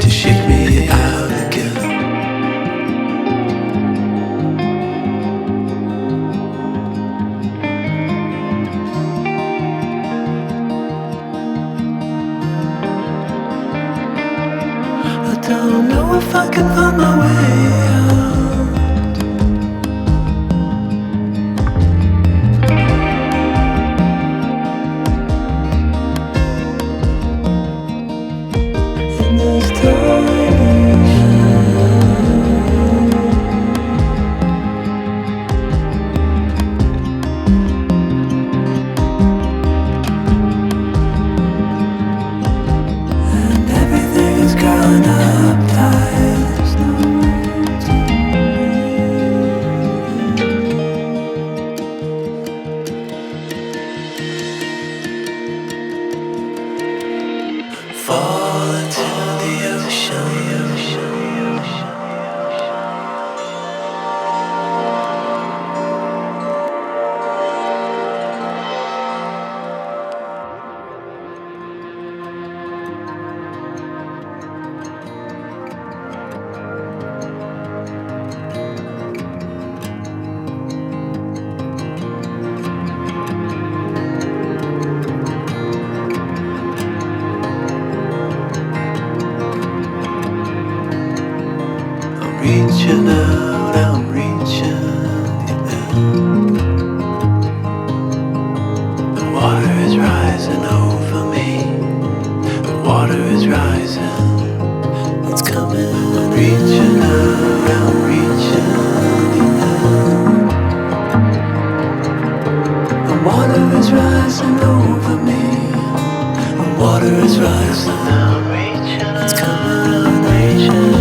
to shake me out again. I don't know if I can find my way out. In this tiny and everything is growing up tight. There's no room to breathe. Fall into the ocean. Reaching out, I'm reaching in. The water is rising over me. The water is rising. It's coming. I'm reaching out, I'm reaching in. The water is rising over me. The water is rising. I'm reaching. It's coming. I'm reaching.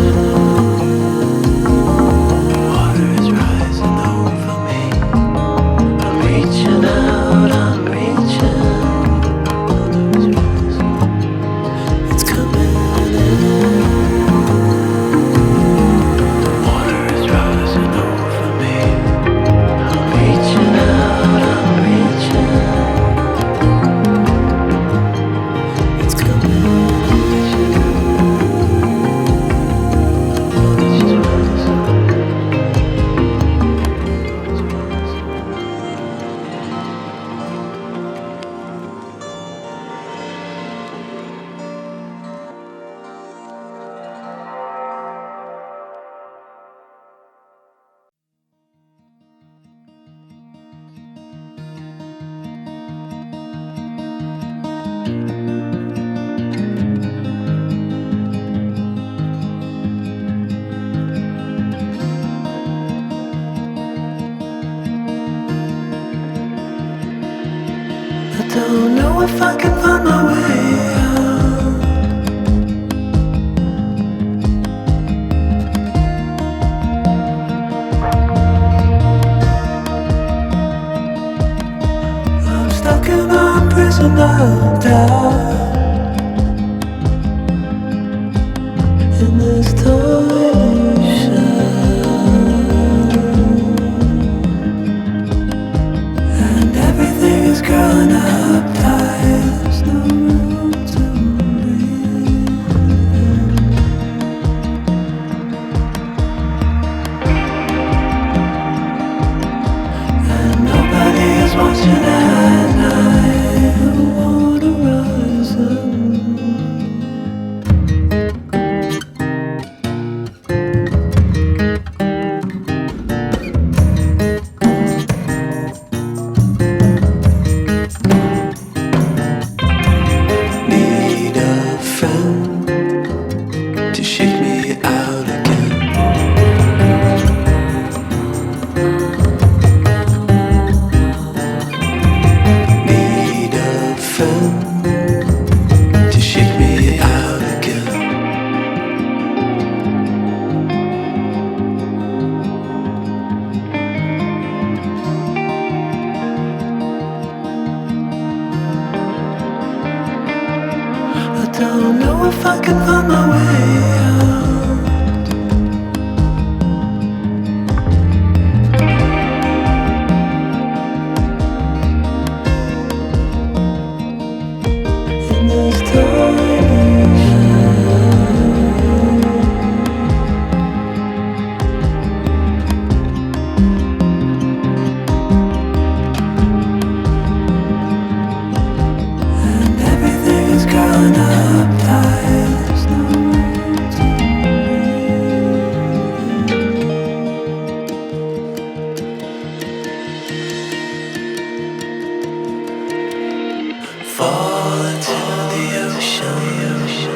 I don't know if I can find my way out. I'm stuck in a prison of doubt. In this tiny shell, and everything is growing up tight. There's no room to breathe. And nobody is watching at night. The water rising. Need a friend to shake me out again. Need a friend to shake me out again. I don't know if I can find my way out. In this tiny shell. fall into the ocean.